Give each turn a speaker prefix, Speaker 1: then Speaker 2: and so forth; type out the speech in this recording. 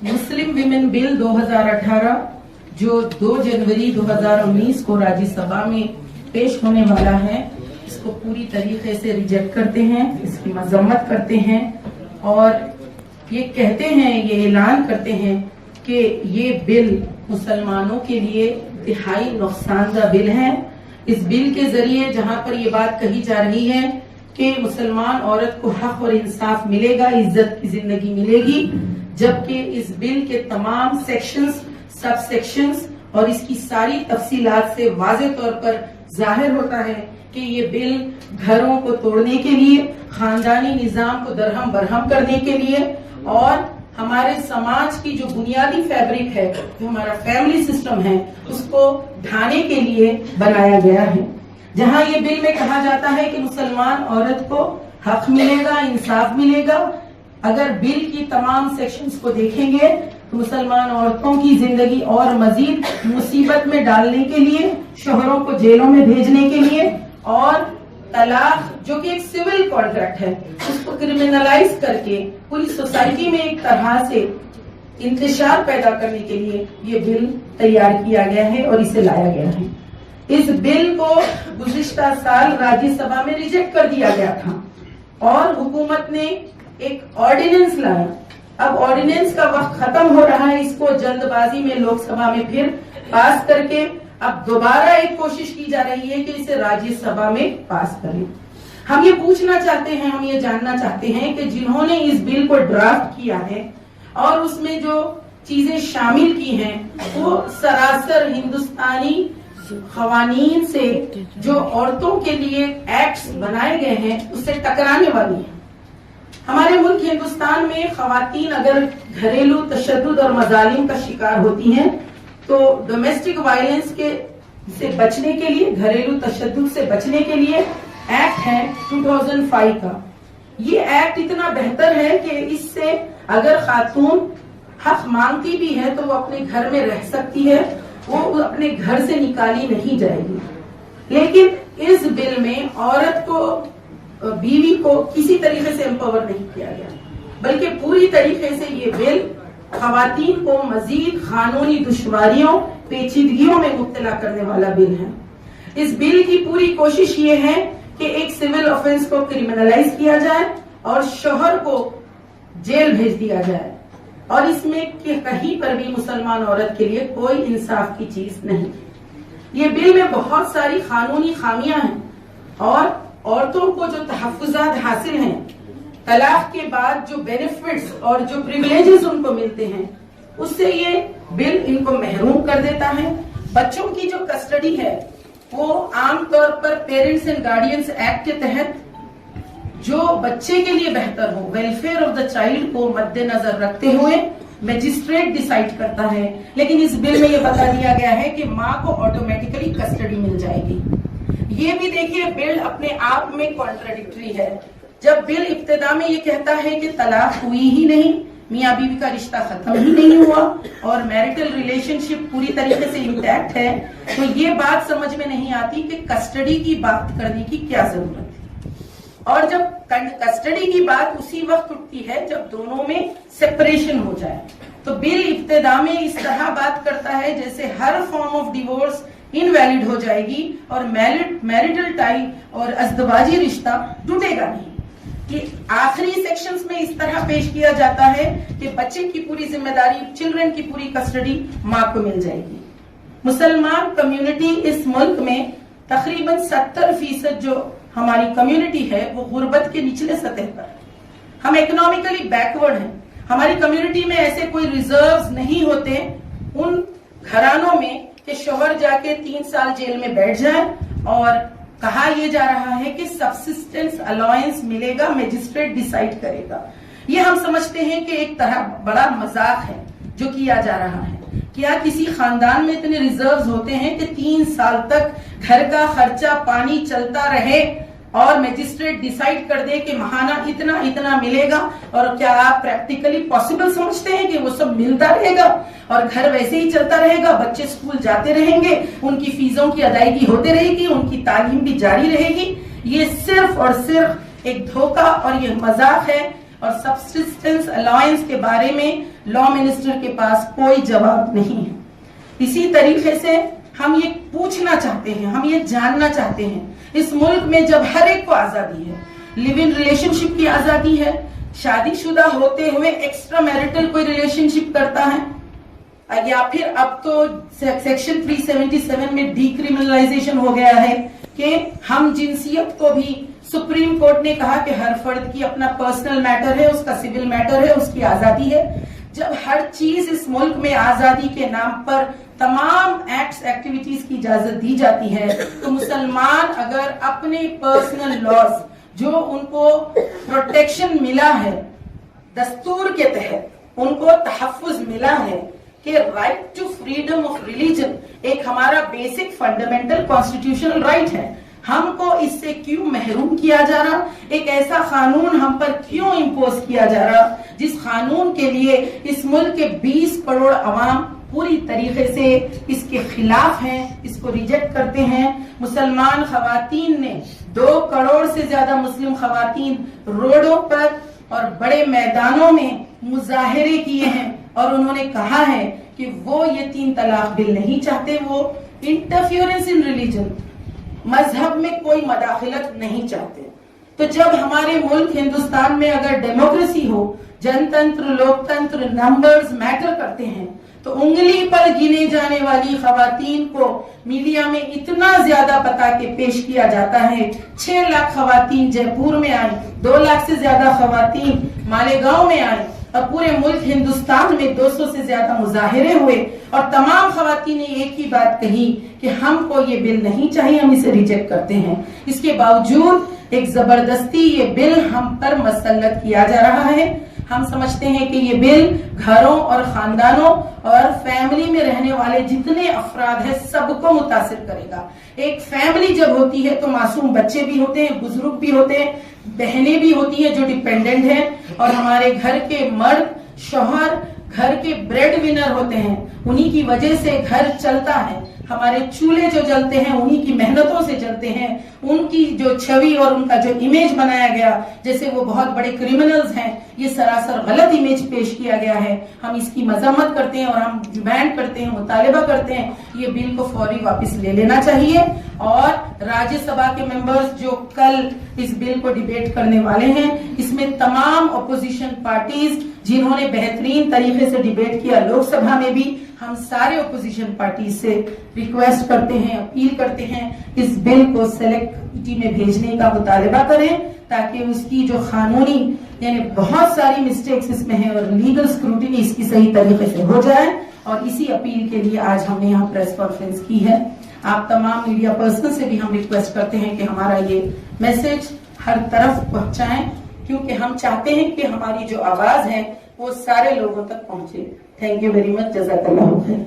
Speaker 1: Muslim women bill 2018 जो 2 जनवरी 2019 को राज्यसभा में पेश होने वाला है, इसको पूरी तरीके से रिजेक्ट करते हैं, इसकी मजम्मत करते हैं और ये कहते हैं, ये ऐलान करते हैं कि ये बिल मुसलमानों के लिए इंतहाई नुकसानदा बिल है। इस बिल के जरिए जहां पर ये बात कही जा रही है कि मुसलमान औरत को हक और इंसाफ मिलेगा, इज्जत की जिंदगी मिलेगी, जबकि इस बिल के तमाम सेक्शंस, सब सेक्शंस और इसकी सारी तफसीलात से वाज़ेह तौर पर जाहिर होता है कि ये बिल घरों को तोड़ने के लिए, खानदानी निजाम को दरहम बरहम करने के लिए और हमारे समाज की जो बुनियादी फैब्रिक है, जो हमारा फैमिली सिस्टम है, उसको ढाने के लिए बनाया गया है। जहां ये बिल में कहा जाता है कि मुसलमान औरत को हक मिलेगा, इंसाफ मिलेगा, अगर बिल की तमाम सेक्शंस को देखेंगे तो मुसलमान औरतों की जिंदगी और मजीद मुसीबत में डालने के लिए, शोहरों को जेलों में भेजने के लिए और तलाक जो कि एक सिविल कॉन्ट्रैक्ट है उसको क्रिमिनलाइज करके पूरी सोसाइटी में एक तरह से इंतशार पैदा करने के लिए ये बिल तैयार किया गया है और इसे लाया गया है। इस बिल को गुज़िश्ता साल राज्यसभा में रिजेक्ट कर दिया गया था और हुकूमत ने एक ऑर्डिनेंस लाया। अब ऑर्डिनेंस का वक्त खत्म हो रहा है, इसको जल्दबाजी में लोकसभा में फिर पास करके अब दोबारा एक कोशिश की जा रही है कि इसे राज्यसभा में पास करें। हम ये पूछना चाहते हैं, हम ये जानना चाहते हैं कि जिन्होंने इस बिल को ड्राफ्ट किया है और उसमें जो चीजें शामिल की हैं वो सरासर हिंदुस्तानी क़वानीन से, जो औरतों के लिए एक्ट्स बनाए गए हैं, उससे टकराने वाली है। हमारे मुल्क हिंदुस्तान में ख़वातीन अगर घरेलू तशद्दुद और मजालिम का शिकार होती हैं तो डोमेस्टिक वायलेंस के से बचने के लिए, घरेलू तशद्दुद से बचने के लिए एक्ट है 2005 का। ये एक्ट इतना बेहतर है कि इससे अगर खातून हक मांगती भी है तो वो अपने घर में रह सकती है, वो अपने घर से निकाली नहीं जाएगी। लेकिन इस बिल में औरत को, बीवी को किसी तरीके से एम्पावर नहीं किया गया, बल्कि पूरी तरीके से ये बिल ख़वातीन को मजीद कानूनी दुश्वारियों, पेचीदगियों में मुब्तला करने वाला बिल है। इस बिल की पूरी कोशिश ये है कि एक सिविल ऑफेंस को क्रिमिनलाइज किया जाए और शोहर को जेल भेज दिया जाए और इसमें कहीं पर भी मुसलमान औरत के लिए कोई इंसाफ की चीज नहीं। ये बिल में बहुत सारी कानूनी खामियां हैं और औरतों को जो तहफ़्फ़ुज़ात हासिल हैं, तलाक के बाद जो बेनिफिट्स और जो प्रिविलेजेस उनको मिलते हैं, उससे ये बिल इनको महरूम कर देता है। बच्चों की जो कस्टडी है वो आमतौर पर पेरेंट्स एंड गार्डियंस एक्ट के तहत जो बच्चे के लिए बेहतर हो, वेलफेयर ऑफ द चाइल्ड को मद्देनजर रखते हुए मजिस्ट्रेट डिसाइड करता है। लेकिन इस बिल में ये बता दिया गया है कि माँ को ऑटोमेटिकली कस्टडी मिल जाएगी। ये भी देखिए बिल अपने आप में कॉन्ट्राडिक्टरी है। जब बिल इब्तिदा में ये कहता है कि तलाक हुई ही नहीं, मियाँ बीवी का रिश्ता खत्म ही नहीं हुआ और मैरिटल रिलेशनशिप पूरी तरीके से इंटैक्ट है, तो ये बात समझ में नहीं आती कि कस्टडी की बात करने की क्या जरूरत है। और जब कस्टडी की बात उसी वक्त उठती है जब दोनों में सेपरेशन हो जाए, तो बिल इब्तिदा में इस तरह बात करता है जैसे हर फॉर्म ऑफ डिवोर्स इनवैलिड हो जाएगी और मैरिटल टाई और अज़दवाजी रिश्ता टूटेगा नहीं। कि आखिरी सेक्शंस में इस तरह पेश किया जाता है कि बच्चे की पूरी जिम्मेदारी, चिल्ड्रन की पूरी कस्टडी माँ को मिल जाएगी। मुसलमान कम्युनिटी इस मुल्क में तकरीबन 70% जो हमारी कम्युनिटी है वो गुर्बत के निचले सतह पर, हम इकोनॉमिकली बैकवर्ड हैं। हमारी कम्युनिटी में ऐसे कोई रिजर्व्स नहीं होते उन घरानों में कि शोहर जाके 3 साल जेल में बैठ जाए और कहा यह जा रहा है कि सब्सिस्टेंस अलाउंस मिलेगा, मजिस्ट्रेट डिसाइड करेगा। ये हम समझते हैं कि एक तरह बड़ा मजाक है जो किया जा रहा है। क्या किसी खानदान में इतने रिजर्व्स होते हैं कि 3 साल तक घर का खर्चा पानी चलता रहे और मजिस्ट्रेट डिसाइड कर दे कि महाना इतना इतना मिलेगा? और क्या आप प्रैक्टिकली पॉसिबल समझते हैं कि वो सब मिलता रहेगा और घर वैसे ही चलता रहेगा, बच्चे स्कूल जाते रहेंगे, उनकी फीसों की अदायगी होती रहेगी, उनकी तालीम भी जारी रहेगी? ये सिर्फ और सिर्फ एक धोखा और ये मजाक है। اور سبسسٹنس الاؤنس کے بارے میں لا منسٹر کے پاس کوئی جواب نہیں ہے. اسی طریقے سے ہم یہ پوچھنا چاہتے ہیں, ہم یہ جاننا چاہتے ہیں, اس ملک میں جب ہر ایک کو آزادی ہے, لیو ان ریلیشن شپ کی آزادی ہے, شادی شدہ ہوتے ہوئے ایکسٹرا میرٹل کوئی ریلیشن شپ کرتا ہے, یا پھر اب تو سیکشن 377 میں ڈی کریمنلائزیشن ہو گیا ہے کہ ہم جنسیت کو بھی, سپریم کورٹ نے کہا کہ ہر فرد کی اپنا پرسنل میٹر ہے, اس کا سول میٹر ہے, اس کی آزادی ہے. جب ہر چیز اس ملک میں آزادی کے نام پر تمام ایکٹس ایکٹیویٹیز کی اجازت دی جاتی ہے, تو مسلمان اگر اپنے پرسنل لاز جو ان کو پروٹیکشن ملا ہے دستور کے تحت, ان کو تحفظ ملا ہے کہ right to freedom of religion ایک ہمارا بیسک فنڈامنٹل کانسٹیٹیوشنل رائٹ ہے, ہم کو اس سے کیوں محروم کیا جا رہا, ایک ایسا قانون ہم پر کیوں امپوز کیا جا رہا جس قانون کے لیے اس ملک کے 20 کروڑ عوام پوری طریقے سے اس کے خلاف ہیں, اس کو ریجیکٹ کرتے ہیں. مسلمان خواتین نے 2 کروڑ سے زیادہ مسلم خواتین روڈوں پر اور بڑے میدانوں میں مظاہرے کیے ہیں اور انہوں نے کہا ہے کہ وہ یہ 3 طلاق بل نہیں چاہتے, وہ انٹرفیئرنس ان ریلیجن, مذہب میں کوئی مداخلت نہیں چاہتے. تو جب ہمارے ملک ہندوستان میں اگر ڈیموکریسی ہو, جنتنتر, لوکتنتر, نمبرز میٹر کرتے ہیں, تو انگلی پر گنے جانے والی خواتین کو میڈیا میں اتنا زیادہ بتا کے پیش کیا جاتا ہے. 6 لاکھ خواتین جے پور میں آئیں, 2 لاکھ سے زیادہ خواتین مالیگاؤں میں آئیں, اور پورے ملک ہندوستان میں 200 سے زیادہ مظاہرے ہوئے, اور تمام خواتین نے ایک ہی بات کہی کہ ہم کو یہ بل نہیں چاہیے, ہم اسے ریجیکٹ کرتے ہیں. اس کے باوجود ایک زبردستی یہ بل ہم پر مسلط کیا جا رہا ہے. ہم سمجھتے ہیں کہ یہ بل گھروں اور خاندانوں اور فیملی میں رہنے والے جتنے افراد ہیں سب کو متاثر کرے گا. ایک فیملی جب ہوتی ہے تو معصوم بچے بھی ہوتے ہیں, بزرگ بھی ہوتے ہیں, بہنیں بھی ہوتی ہیں جو ڈیپینڈنٹ ہیں, اور ہمارے گھر کے مرد, شوہر گھر کے بریڈ ونر ہوتے ہیں, انہی کی وجہ سے گھر چلتا ہے. ہمارے چولہے جو جلتے ہیں انہی کی محنتوں سے جلتے ہیں. ان کی جو چھوی اور ان کا جو امیج بنایا گیا جیسے وہ بہت بڑے کریمنلز ہیں, یہ سراسر غلط امیج پیش کیا گیا ہے. ہم اس کی مذمت کرتے ہیں اور ہم ڈیمانڈ کرتے ہیں, مطالبہ کرتے ہیں یہ بل کو فوری واپس لے لینا چاہیے. اور راجیہ سبھا کے ممبرز جو کل اس بل کو ڈیبیٹ کرنے والے ہیں, اس میں تمام اپوزیشن پارٹیز جنہوں نے بہترین طریقے سے ڈیبیٹ کیا لوک سبھا میں بھی, ہم سارے اپوزیشن پارٹیز سے ریکویسٹ کرتے ہیں, اپیل کرتے ہیں اس بل کو سلیکٹ کمیٹی میں بھیجنے کا مطالبہ کریں, تاکہ اس کی جو قانونی یعنی بہت ساری مسٹیکس اس میں ہیں اور لیگل اسکروٹنی اس کی صحیح طریقے سے ہو جائے. اور اسی اپیل کے لیے آج ہم نے یہاں پریس کانفرنس کی ہے. آپ تمام میڈیا پرسن سے بھی ہم ریکویسٹ کرتے ہیں کہ ہمارا یہ میسج ہر طرف پہنچائیں, کیونکہ ہم چاہتے ہیں کہ ہماری جو آواز ہے وہ سارے لوگوں تک پہنچے. Thank you very much. جزاک اللہ خیر.